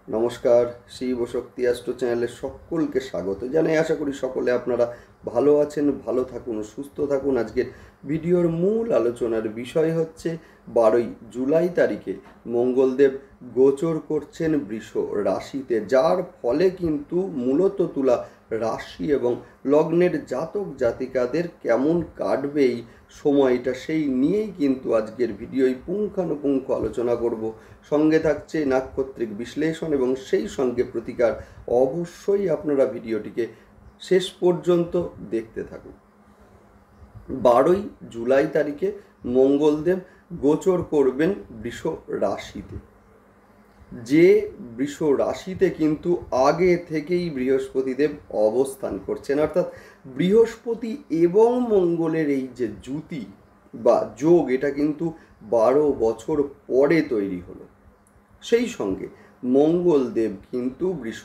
নমস্কার, শিব শক্তি অ্যাস্ট্রো চ্যানেলে সকলকে স্বাগত জানাই। আশা করি সকলে আপনারা ভালো আছেন, ভালো থাকুন, সুস্থ থাকুন। আজকের ভিডিওর মূল আলোচনার বিষয় হচ্ছে 12ই জুলাই তারিখে মঙ্গলদেব গোচর করছেন বৃষ রাশিতে, যার ফলে কিন্তু মূলত তুলা রাশি এবং লগ্নের জাতক জাতিকাদের কেমন কাটবে এই সময়টা, সেই নিয়েই কিন্তু আজকের ভিডিওয় পুঙ্খানুপুঙ্খ আলোচনা করব। সঙ্গে থাকছে নাক্ষত্রিক বিশ্লেষণ এবং সেই সঙ্গে প্রতিকার। অবশ্যই আপনারা ভিডিওটিকে শেষ পর্যন্ত দেখতে থাকুন। 12ই জুলাই তারিখে মঙ্গলদেব গোচর করবেন বৃষ রাশিতে, যে বৃষ রাশিতে কিন্তু আগে থেকেই বৃহস্পতিদেব অবস্থান করছেন। অর্থাৎ বৃহস্পতি এবং মঙ্গলের এই যে জুতি বা যোগ, এটা কিন্তু 12 বছর পরে তৈরি হলো। সেই সঙ্গে মঙ্গলদেব কিন্তু বৃষ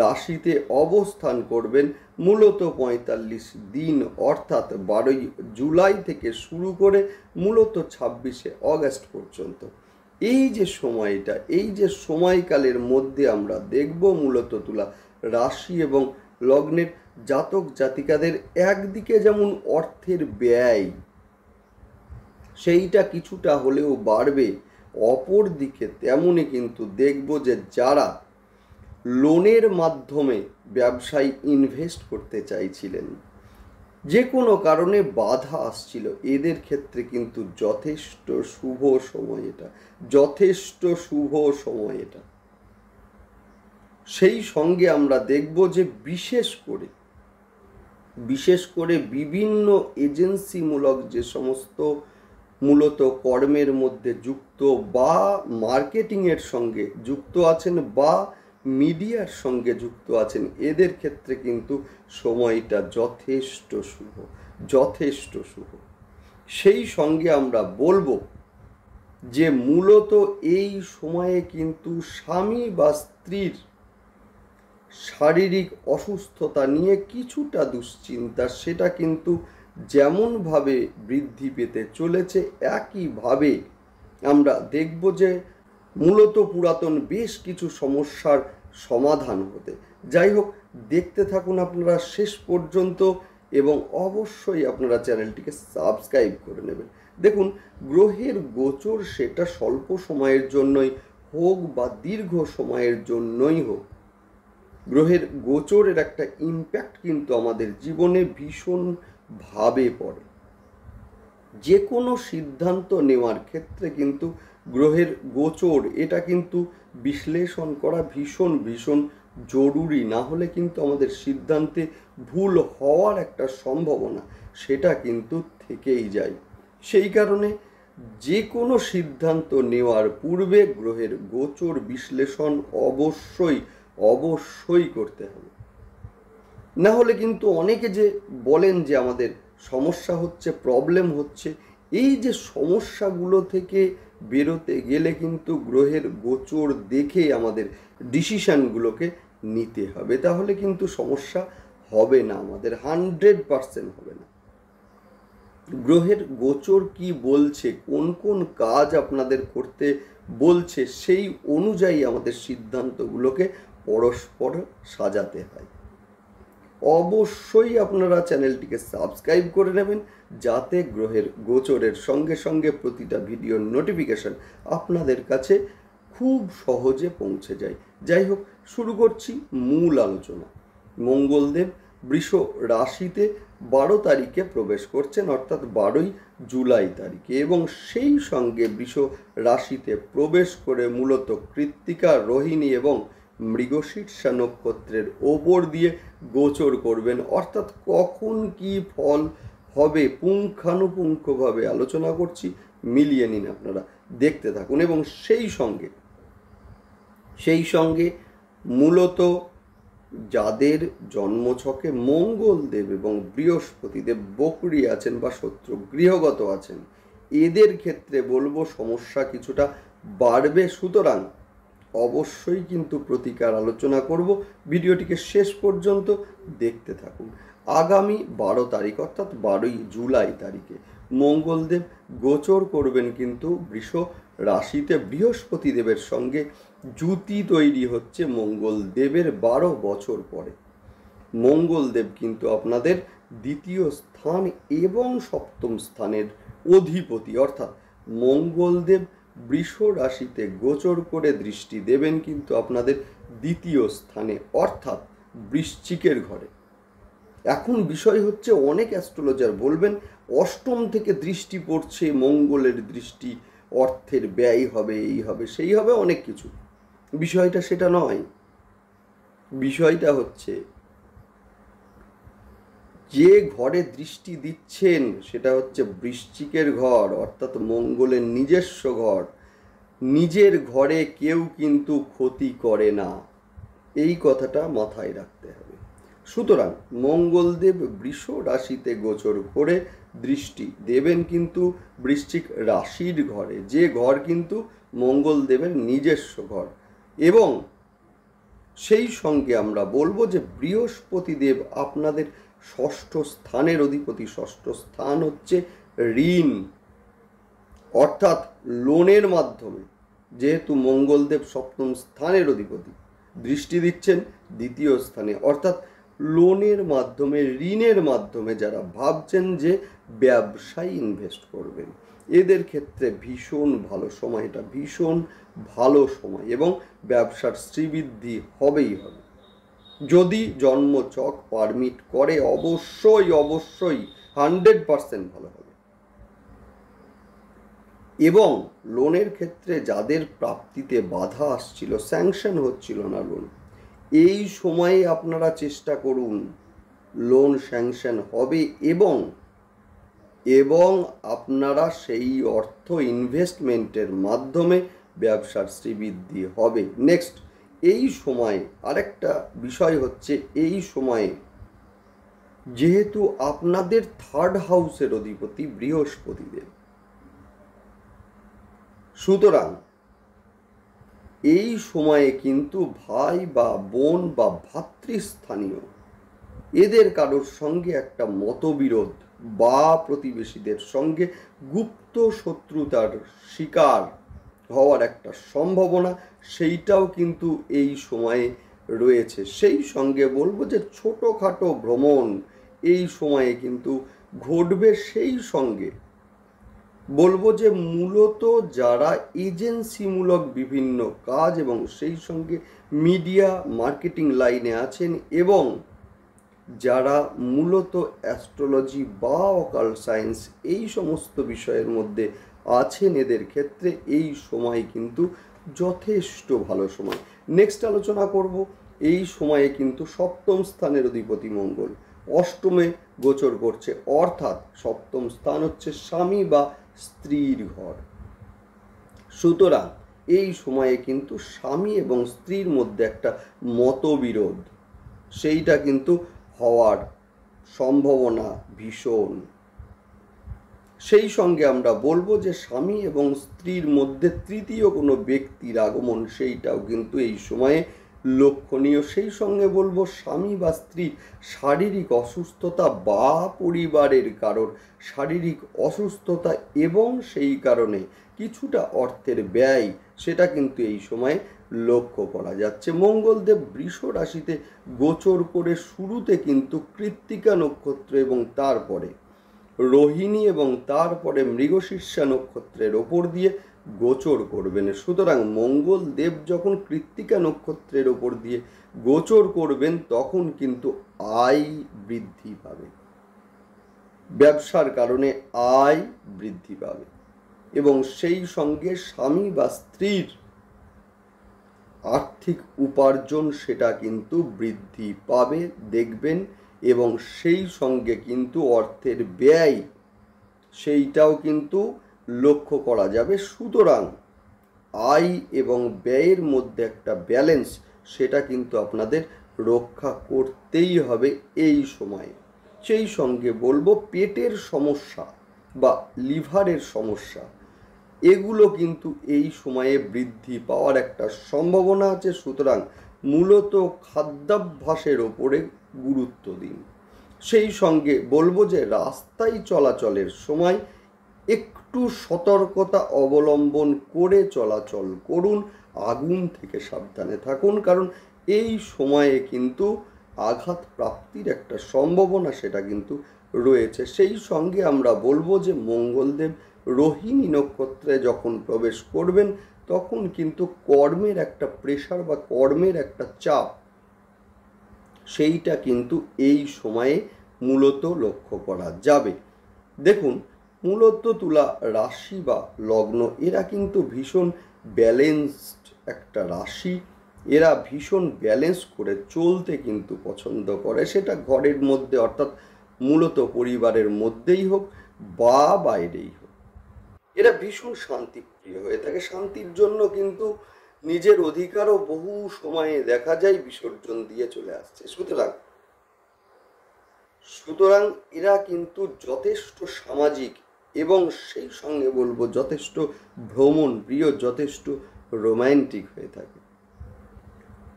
রাশিতে অবস্থান করবেন মূলত 45 দিন, অর্থাৎ 12ই জুলাই থেকে শুরু করে মূলত 26শে অগস্ট পর্যন্ত। এই যে সময়টা, এই যে সময়কালের মধ্যে আমরা দেখব মূলত তুলা রাশি এবং লগ্নের জাতক জাতিকাদের একদিকে যেমন অর্থের ব্যয় সেইটা কিছুটা হলেও বাড়বে, অপর দিকে তেমনই কিন্তু দেখব যে যারা লোনের মাধ্যমে ব্যবসায় ইনভেস্ট করতে চাইছিলেন, যে কোনো কারণে বাধা আসছিল, এদের ক্ষেত্রে কিন্তু যথেষ্ট শুভ সময় এটা, যথেষ্ট শুভ সময় এটা। সেই সঙ্গে আমরা দেখব যে বিশেষ করে বিভিন্ন এজেন্সিমূলক যে সমস্ত মূলত কর্মের মধ্যে যুক্ত বা মার্কেটিংয়ের সঙ্গে যুক্ত আছেন বা মিডিয়ার সঙ্গে যুক্ত আছেন, এদের ক্ষেত্রে কিন্তু সময়টা যথেষ্ট শুভ, যথেষ্ট শুভ। সেই সঙ্গে আমরা বলবো যে মূলত এই সময়ে কিন্তু স্বামী বা স্ত্রীর শারীরিক অসুস্থতা নিয়ে কিছুটা দুশ্চিন্তা, সেটা কিন্তু যেমনভাবে বৃদ্ধি পেতে চলেছে, একইভাবে আমরা দেখব যে মূলত পুরাতন বেশ কিছু সমস্যার সমাধান হতে। যাই হোক, দেখতে থাকুন আপনারা শেষ পর্যন্ত এবং অবশ্যই আপনারা চ্যানেলটিকে সাবস্ক্রাইব করে নেবেন। দেখুন, গ্রহের গোচর সেটা স্বল্প সময়ের জন্যই হোক বা দীর্ঘ সময়ের জন্যই হোক, গ্রহের গোচরের একটা ইম্প্যাক্ট কিন্তু আমাদের জীবনে ভীষণভাবে পড়ে। যে কোনো সিদ্ধান্ত নেওয়ার ক্ষেত্রে কিন্তু গ্রহের গোচর এটা কিন্তু বিশ্লেষণ করা ভীষণ ভীষণ জরুরি। না হলে কিন্তু আমাদের সিদ্ধান্তে ভুল হওয়ার একটা সম্ভাবনা সেটা কিন্তু থেকেই যায়। সেই কারণে যে কোনো সিদ্ধান্ত নেওয়ার পূর্বে গ্রহের গোচর বিশ্লেষণ অবশ্যই করতে হবে। না হলে কিন্তু অনেকে যে বলেন যে আমাদের সমস্যা হচ্ছে, প্রবলেম হচ্ছে, এই যে সমস্যাগুলো থেকে বেরোতে গেলে কিন্তু গ্রহের গোচর দেখে আমাদের ডিসিশানগুলোকে নিতে হবে, তাহলে কিন্তু সমস্যা হবে না, আমাদের 100% হবে না। গ্রহের গোচর কি বলছে, কোন কোন কাজ আপনাদের করতে বলছে, সেই অনুযায়ী আমাদের সিদ্ধান্তগুলোকে পরস্পর সাজাতে হয়। অবশ্যই আপনারা চ্যানেলটিকে সাবস্ক্রাইব করে নেবেন, যাতে গ্রহের গোচরের সঙ্গে সঙ্গে প্রতিটা ভিডিওর নোটিফিকেশন আপনাদের কাছে খুব সহজে পৌঁছে যায়। যাই হোক, শুরু করছি মূল আলোচনা। মঙ্গলদেব বৃষ রাশিতে 12 তারিখে প্রবেশ করছেন, অর্থাৎ 12ই জুলাই তারিখে, এবং সেই সঙ্গে বৃষ রাশিতে প্রবেশ করে মূলত কৃত্তিকা, রোহিণী এবং মৃগশীর্ষা নক্ষত্রের ওপর দিয়ে গোচর করবেন। অর্থাৎ কখন কি ফল হবে পুঙ্খানুপুঙ্খভাবে আলোচনা করছি, মিলিয়ে নিন, আপনারা দেখতে থাকুন। এবং সেই সঙ্গে মূলত যাদের জন্মছকে মঙ্গলদেব এবং বৃহস্পতিদেব বকরি আছেন বা শত্রু গৃহগত আছেন, এদের ক্ষেত্রে বলবো সমস্যা কিছুটা বাড়বে। সুতরাং অবশ্যই কিন্তু প্রতিকার আলোচনা করব, ভিডিওটিকে শেষ পর্যন্ত দেখতে থাকুন। আগামী 12 তারিখ অর্থাৎ 12ই জুলাই তারিখে মঙ্গলদেব গোচর করবেন কিন্তু বৃষ রাশিতে বৃহস্পতি দেবের সঙ্গে জুতি তৈরি হচ্ছে মঙ্গল দেবের 12 বছর পরে। মঙ্গলদেব কিন্তু আপনাদের দ্বিতীয় স্থান এবং সপ্তম স্থানের অধিপতি, অর্থাৎ মঙ্গলদেব বৃষ রাশিতে গোচর করে দৃষ্টি দেবেন কিন্তু আপনাদের দ্বিতীয় স্থানে, অর্থাৎ বৃশ্চিকের ঘরে। এখন বিষয় হচ্ছে, অনেক অ্যাস্ট্রোলজার বলবেন অষ্টম থেকে দৃষ্টি পড়ছে, মঙ্গলের দৃষ্টি, অর্থের ব্যয় হবে, এই হবে সেই হবে, অনেক কিছু। বিষয়টা সেটা নয়। বিষয়টা হচ্ছে যে ঘরে দৃষ্টি দিচ্ছেন সেটা হচ্ছে বৃশ্চিকের ঘর, অর্থাৎ মঙ্গলের নিজস্ব ঘর। নিজের ঘরে কেউ কিন্তু ক্ষতি করে না, এই কথাটা মাথায় রাখতে হবে। সুতরাং মঙ্গলদেব বৃষ রাশিতে গোচর করে দৃষ্টি দেবেন কিন্তু বৃশ্চিক রাশির ঘরে, যে ঘর কিন্তু মঙ্গলদেবের নিজস্ব ঘর। এবং সেই সঙ্গে আমরা বলবো যে বৃহস্পতি দেব আপনাদের ষষ্ঠ স্থানের অধিপতি। ষষ্ঠ স্থান হচ্ছে ঋণ, অর্থাৎ লোনের মাধ্যমে, যেহেতু মঙ্গলদেব সপ্তম স্থানের অধিপতি, দৃষ্টি দিচ্ছেন দ্বিতীয় স্থানে, অর্থাৎ লোনের মাধ্যমে, ঋণের মাধ্যমে যারা ভাবছেন যে ব্যবসায় ইনভেস্ট করবেন, এদের ক্ষেত্রে ভীষণ ভালো সময়, এটা ভীষণ ভালো সময়, এবং ব্যবসার শ্রীবৃদ্ধি হবেই হবে। যদি জন্মচক পারমিট করে অবশ্যই 100% ভালো হবে। এবং লোনের ক্ষেত্রে যাদের প্রাপ্তিতে বাধা আসছিল, স্যাংশন হচ্ছিল না লোন, এই সময়ে আপনারা চেষ্টা করুন, লোন স্যাংশন হবে এবং আপনারা সেই অর্থ ইনভেস্টমেন্টের মাধ্যমে ব্যবসার শ্রীবৃদ্ধি হবে। নেক্সট, এই সময়ে আরেকটা বিষয় হচ্ছে, এই সময়ে যেহেতু আপনাদের থার্ড হাউসের অধিপতি বৃহস্পতি দেব, সুতরাং এই সময়ে কিন্তু ভাই বা বোন বা ভাতৃস্থানীয় এদের কারোর সঙ্গে একটা মতবিরোধ বা প্রতিবেশীদের সঙ্গে গুপ্ত শত্রুতার শিকার হওয়ার একটা সম্ভাবনা, সেইটাও কিন্তু এই সময়ে রয়েছে। সেই সঙ্গে বলবো যে ছোটোখাটো ভ্রমণ এই সময়ে কিন্তু ঘটবে। সেই সঙ্গে বলবো যে মূলত যারা এজেন্সিমূলক বিভিন্ন কাজ এবং সেই সঙ্গে মিডিয়া মার্কেটিং লাইনে আছেন, এবং যারা মূলত অ্যাস্ট্রোলজি বা অকাল্ট সায়েন্স এই সমস্ত বিষয়ের মধ্যে আছেন, এদের ক্ষেত্রে এই সময় কিন্তু যথেষ্ট ভালো সময়। নেক্সট আলোচনা করব, এই সময়ে কিন্তু সপ্তম স্থানের অধিপতি মঙ্গল অষ্টমে গোচর করছে, অর্থাৎ সপ্তম স্থান হচ্ছে স্বামী বা স্ত্রীর ঘর। সুতরাং এই সময়ে কিন্তু স্বামী এবং স্ত্রীর মধ্যে একটা মতবিরোধ, সেইটা কিন্তু হওয়ার সম্ভাবনা ভীষণ। সেই সঙ্গে আমরা বলবো যে স্বামী এবং স্ত্রীর মধ্যে তৃতীয় কোনো ব্যক্তির আগমন, সেইটাও কিন্তু এই সময়ে লক্ষণীয়। সেই সঙ্গে বলবো স্বামী বা স্ত্রীর শারীরিক অসুস্থতা বা পরিবারের কারোর শারীরিক অসুস্থতা এবং সেই কারণে কিছুটা অর্থের ব্যয়, সেটা কিন্তু এই সময়ে লক্ষ্য করা যাচ্ছে। মঙ্গলদেব বৃষ রাশিতে গোচর করে শুরুতে কিন্তু কৃত্তিকা নক্ষত্র এবং তারপরে রোহিণী এবং তারপরে মৃগশীর্ষা নক্ষত্রের ওপর দিয়ে গোচর করবেন। সুতরাং মঙ্গলদেব যখন কৃত্তিকা নক্ষত্রের ওপর দিয়ে গোচর করবেন তখন কিন্তু আয় বৃদ্ধি পাবে, ব্যবসার কারণে আয় বৃদ্ধি পাবে, এবং সেই সঙ্গে স্বামী বা স্ত্রীর আর্থিক উপার্জন সেটা কিন্তু বৃদ্ধি পাবে দেখবেন, এবং সেই সঙ্গে কিন্তু অর্থের ব্যয় সেইটাও কিন্তু লক্ষ্য করা যাবে। সুতরাং আয় এবং ব্যয়ের মধ্যে একটা ব্যালেন্স, সেটা কিন্তু আপনাদের রক্ষা করতেই হবে এই সময়ে। সেই সঙ্গে বলবো পেটের সমস্যা বা লিভারের সমস্যা, এগুলো কিন্তু এই সময়ে বৃদ্ধি পাওয়ার একটা সম্ভাবনা আছে। সুতরাং মূলত খাদ্যাভ্যাসের ওপরে গুরুত্ব দিন। সেই সঙ্গে বলবো যে রাস্তায় চলাচলের সময় একটু সতর্কতা অবলম্বন করে চলাচল করুন, আগুন থেকে সাবধানে থাকুন, কারণ এই সময়ে কিন্তু আঘাত প্রাপ্তির একটা সম্ভাবনা সেটা কিন্তু রয়েছে। সেই সঙ্গে আমরা বলবো যে মঙ্গলদেব রোহিণী নক্ষত্রে যখন প্রবেশ করবেন তখন কিন্তু কর্মের একটা প্রেশার বা কর্মের একটা চাপ সেইটা কিন্তু এই সময়ে মূলত লক্ষ্য করা যাবে। দেখুন, মূলত তুলা রাশি বা লগ্ন এরা কিন্তু ভীষণ ব্যালেন্সড একটা রাশি। এরা ভীষণ ব্যালেন্স করে চলতে কিন্তু পছন্দ করে, সেটা ঘরের মধ্যে অর্থাৎ মূলত পরিবারের মধ্যেই হোক বা বাইরেই হোক। এরা ভীষণ শান্তিপ্রিয় হয়ে থাকে। শান্তির জন্য কিন্তু নিজের অধিকারও বহু সময়ে দেখা যায় বিসর্জন দিয়ে চলে আসছে। সুতরাং এরা কিন্তু যথেষ্ট সামাজিক এবং সেই সঙ্গে বলবো যথেষ্ট ভ্রমণ প্রিয়, যথেষ্ট রোম্যান্টিক হয়ে থাকে।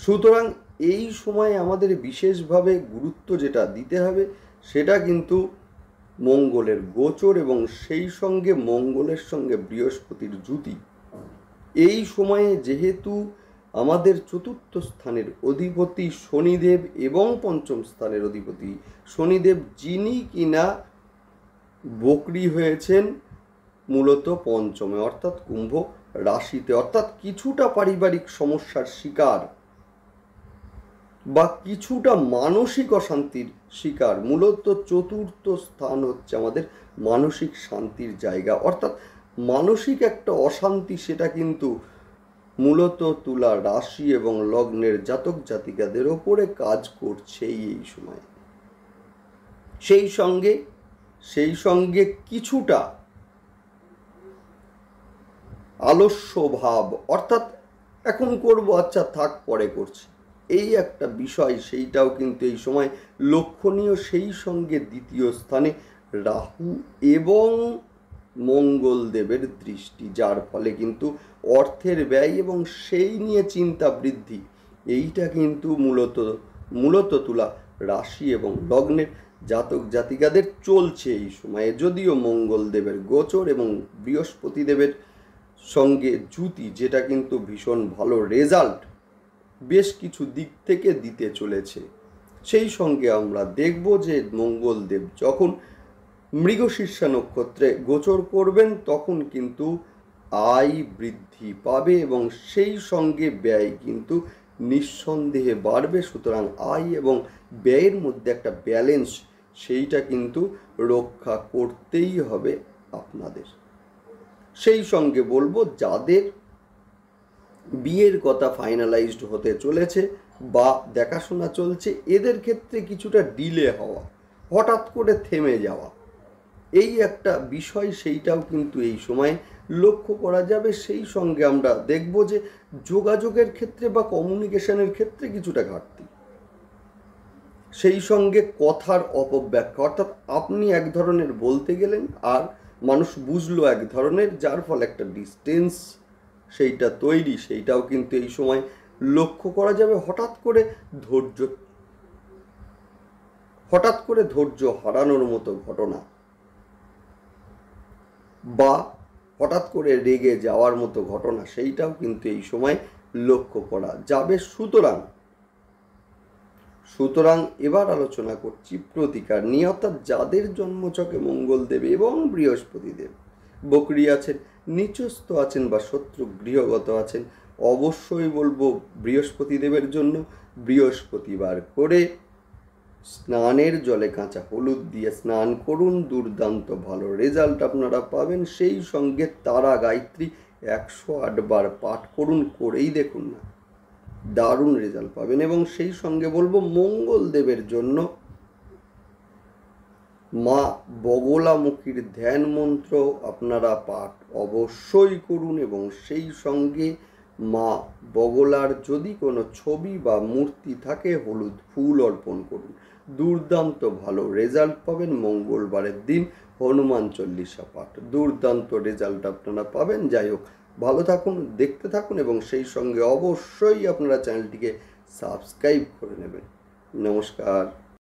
সুতরাং এই সময়ে আমাদের বিশেষভাবে গুরুত্ব যেটা দিতে হবে সেটা কিন্তু মঙ্গলের গোচর এবং সেই সঙ্গে মঙ্গলের সঙ্গে বৃহস্পতির যুতি। এই সময়ে যেহেতু আমাদের চতুর্থ স্থানের অধিপতি শনিদেব এবং পঞ্চম স্থানের অধিপতি শনিদেব, যিনি কিনা বকরি হয়েছেন মূলত পঞ্চমে অর্থাৎ কুম্ভ রাশিতে, অর্থাৎ কিছুটা পারিবারিক সমস্যার শিকার বা কিছুটা মানসিক অশান্তির শিকার। মূলত চতুর্থ স্থান হচ্ছে আমাদের মানসিক শান্তির জায়গা, অর্থাৎ মানসিক একটা অশান্তি সেটা কিন্তু মূলত তুলা রাশি এবং লগ্নের জাতক জাতিকাদের ওপরে কাজ করছেই এই সময়। সেই সঙ্গে কিছুটা আলস্য ভাব, অর্থাৎ এখন করব, আচ্ছা থাক পরে করছি, এই একটা বিষয় সেইটাও কিন্তু এই সময় লক্ষণীয়। সেই সঙ্গে দ্বিতীয় স্থানে রাহু এবং মঙ্গলদেবের দৃষ্টি, যার ফলে কিন্তু অর্থের ব্যয় এবং সেই নিয়ে চিন্তা বৃদ্ধি, এইটা কিন্তু মূলত তুলা রাশি এবং লগ্নের জাতক জাতিকাদের চলছে এই সময়ে। যদিও মঙ্গলদেবের গোচর এবং বৃহস্পতিদেবের সঙ্গে যুতি, যেটা কিন্তু ভীষণ ভালো রেজাল্ট বেশ কিছু দিক থেকে দিতে চলেছে। সেই সঙ্গে আমরা দেখব যে মঙ্গলদেব যখন মৃগশীর্ষা নক্ষত্রে গোচর করবেন তখন কিন্তু আয় বৃদ্ধি পাবে এবং সেই সঙ্গে ব্যয় কিন্তু নিঃসন্দেহে বাড়বে। সুতরাং আয় এবং ব্যয়ের মধ্যে একটা ব্যালেন্স সেইটা কিন্তু রক্ষা করতেই হবে আপনাদের। সেই সঙ্গে বলবো যাদের বিয়ের কথা ফাইনালাইজড হতে চলেছে বা দেখাশোনা চলছে, এদের ক্ষেত্রে কিছুটা ডিলে হওয়া, হঠাৎ করে থেমে যাওয়া, এই একটা বিষয় সেইটাও কিন্তু এই সময় লক্ষ্য করা যাবে। সেই সঙ্গে আমরা দেখব যে যোগাযোগের ক্ষেত্রে বা কমিউনিকেশনের ক্ষেত্রে কিছুটা ঘাটতি, সেই সঙ্গে কথার অপব্যাখ্যা, অর্থাৎ আপনি এক ধরনের বলতে গেলেন আর মানুষ বুঝলো এক ধরনের, যার ফলে একটা ডিস্টেন্স সেইটা তৈরি, সেইটাও কিন্তু এই সময় লক্ষ্য করা যাবে। হঠাৎ করে ধৈর্য হারানোর মতো ঘটনা বা হঠাৎ করে রেগে যাওয়ার মতো ঘটনা সেইটাও কিন্তু এই সময় লক্ষ্য করা যাবে। সুতরাং এবার আলোচনা করছি প্রতিকার নিয়ে, অর্থাৎ যাদের জন্মছকে মঙ্গলদেব এবং বৃহস্পতিদেব বকরি আছেন, নিচস্থ আছেন বা শত্রু গৃহগত আছেন, অবশ্যই বলবো বৃহস্পতিদেবের জন্য বৃহস্পতিবার করে স্নানের জলে কাঁচা হলুদ দিয়ে স্নান করুন, দুর্দান্ত ভালো রেজাল্ট আপনারা পাবেন। সেই সঙ্গে তারা গায়ত্রী 108 বার পাঠ করুন, করেই দেখুন না, দারুণ রেজাল্ট পাবেন। এবং সেই সঙ্গে বলবো মঙ্গলদেবের জন্য মা বগলামুখীর ধ্যান মন্ত্র আপনারা পাঠ অবশ্যই করুন এবং সেই সঙ্গে মা বগলার যদি কোনো ছবি বা মূর্তি থাকে হলুদ ফুল অর্পণ করুন, দুর্দান্ত ভালো রেজাল্ট পাবেন। মঙ্গলবারের দিন হনুমান চল্লিশা পাঠ, দুর্দান্ত রেজাল্ট আপনারা পাবেন। যাই হোক, ভালো থাকুন, দেখতে থাকুন এবং সেই সঙ্গে অবশ্যই আপনারা চ্যানেলটিকে সাবস্ক্রাইব করে নেবেন। নমস্কার।